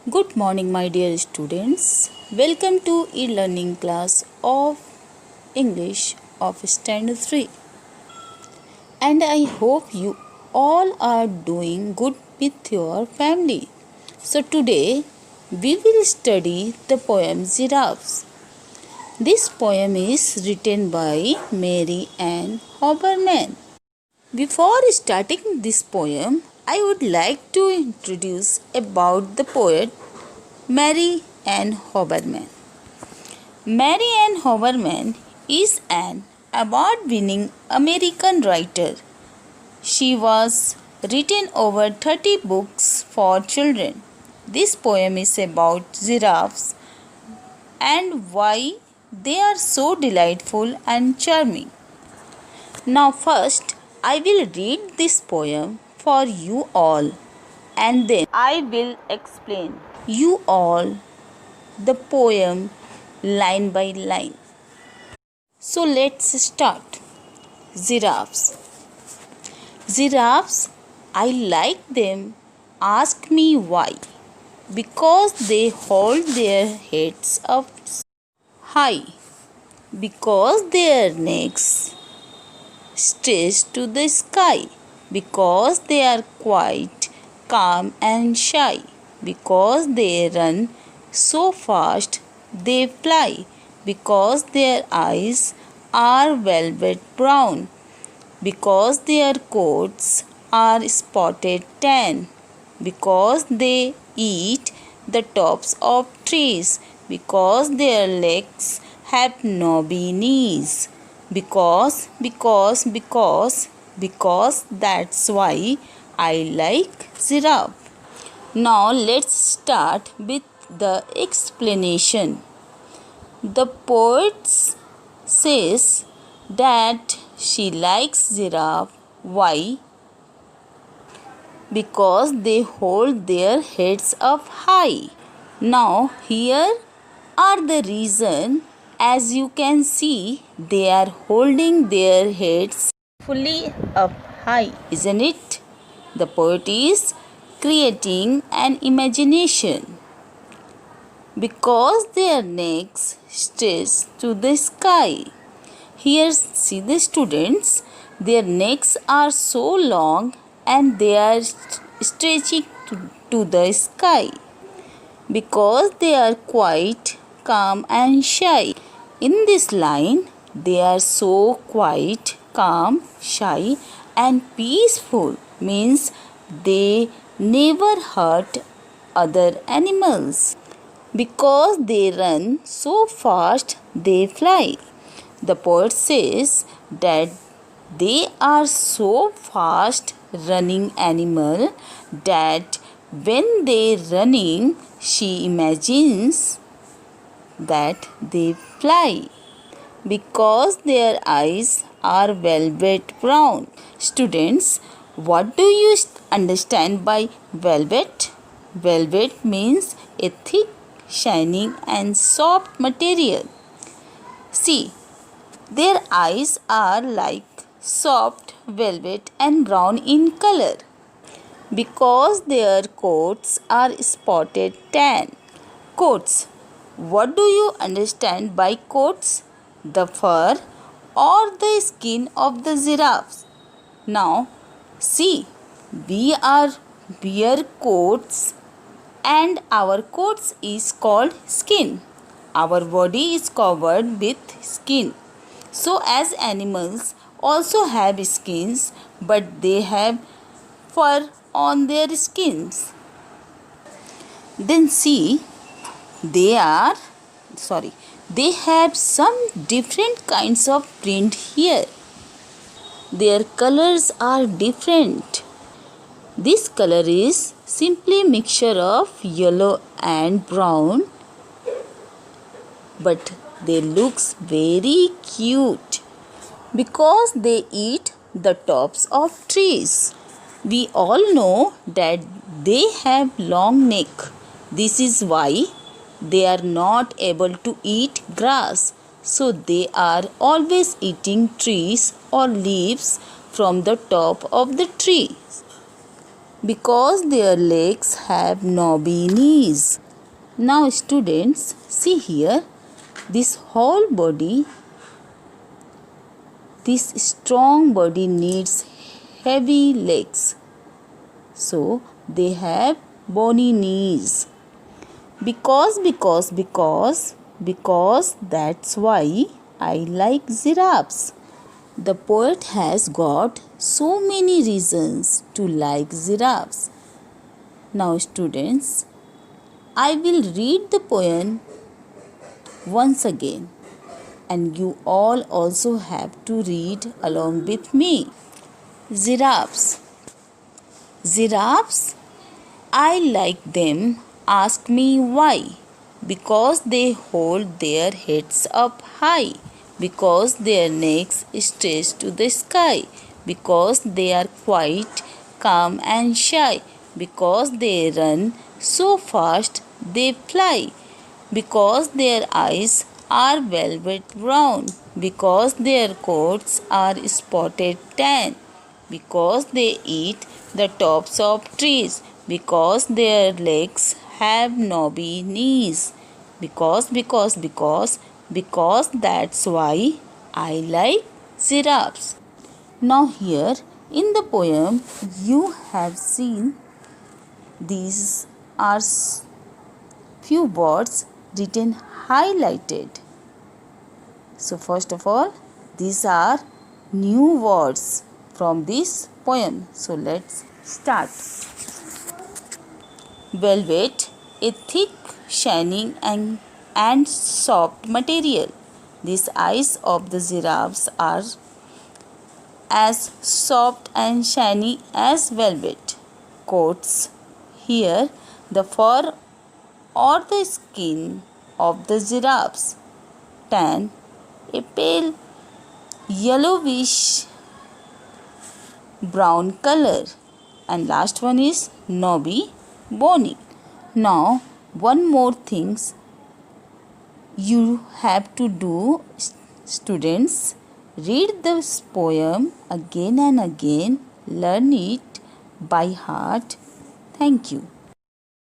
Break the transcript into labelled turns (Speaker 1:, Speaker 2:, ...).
Speaker 1: Good morning, my dear students. Welcome to e-learning class of English of Standard 3. And I hope you all are doing good with your family. So today we will study the poem Giraffes. This poem is written by Mary Ann Hoberman. Before starting this poem, I would like to introduce about the poet Mary Ann Hoberman. Mary Ann Hoberman is an award-winning American writer. She was written over 30 books for children. This poem is about giraffes and why they are so delightful and charming. Now first, I will read this poem for you all and then I will explain you all the poem line by line. So let's start. Giraffes. Giraffes, I like them. Ask me why. Because they hold their heads up high. Because their necks stretch to the sky. Because they are quite calm and shy. Because they run so fast they fly. Because their eyes are velvet brown. Because their coats are spotted tan. Because they eat the tops of trees. Because their legs have knobby knees. Because that's why I like giraffe. Now let's start with the explanation. The poet says that she likes giraffe. Why? Because they hold their heads up high. Now here are the reason. As you can see, they are holding their heads fully up high, isn't it? The poet is creating an imagination. Because their necks stretch to the sky. Here, see the students, their necks are so long and they are stretching to the sky. Because they are quite calm and shy. In this line, they are so quiet, calm, shy and peaceful means they never hurt other animals. Because they run so fast they fly. The poet says that they are so fast running animal that when they running she imagines that they fly. Because their eyes are velvet brown. Students, what do you understand by velvet? Velvet means a thick, shining and soft material. See, their eyes are like soft velvet and brown in color. Because their coats are spotted tan. Coats. What do you understand by coats? The fur or the skin of the giraffes. Now, see, we are wear coats and our coats is called skin. Our body is covered with skin. So as animals also have skins, but they have fur on their skins. Then see, they have some different kinds of print here. Their colors are different. This color is simply mixture of yellow and brown, but they looks very cute because they eat the tops of trees. We all know that they have long neck. This is why they are not able to eat grass. So they are always eating trees or leaves from the top of the tree. because their legs have knobby knees. Now students, see here, this whole body, this strong body needs heavy legs. So they have bony knees. Because that's why I like giraffes. The poet has got so many reasons to like giraffes. Now students, I will read the poem once again, and you all also have to read along with me. Giraffes. Giraffes, I like them. Ask me why. Because they hold their heads up high. Because their necks stretch to the sky. Because they are quite calm and shy. Because they run so fast they fly. Because their eyes are velvet brown. Because their coats are spotted tan. Because they eat the tops of trees. Because their legs have knobby knees. Because that's why I like giraffes. Now here in the poem you have seen these are few words written highlighted. So first of all, these are new words from this poem. So let's start. Velvet, a thick, shining and soft material. These eyes of the giraffes are as soft and shiny as velvet. Coats, here the fur or the skin of the giraffes. Tan, a pale yellowish brown color. And last one is knobby, bony. Now one more things you have to do, students. Read this poem again and again. Learn it by heart. Thank you.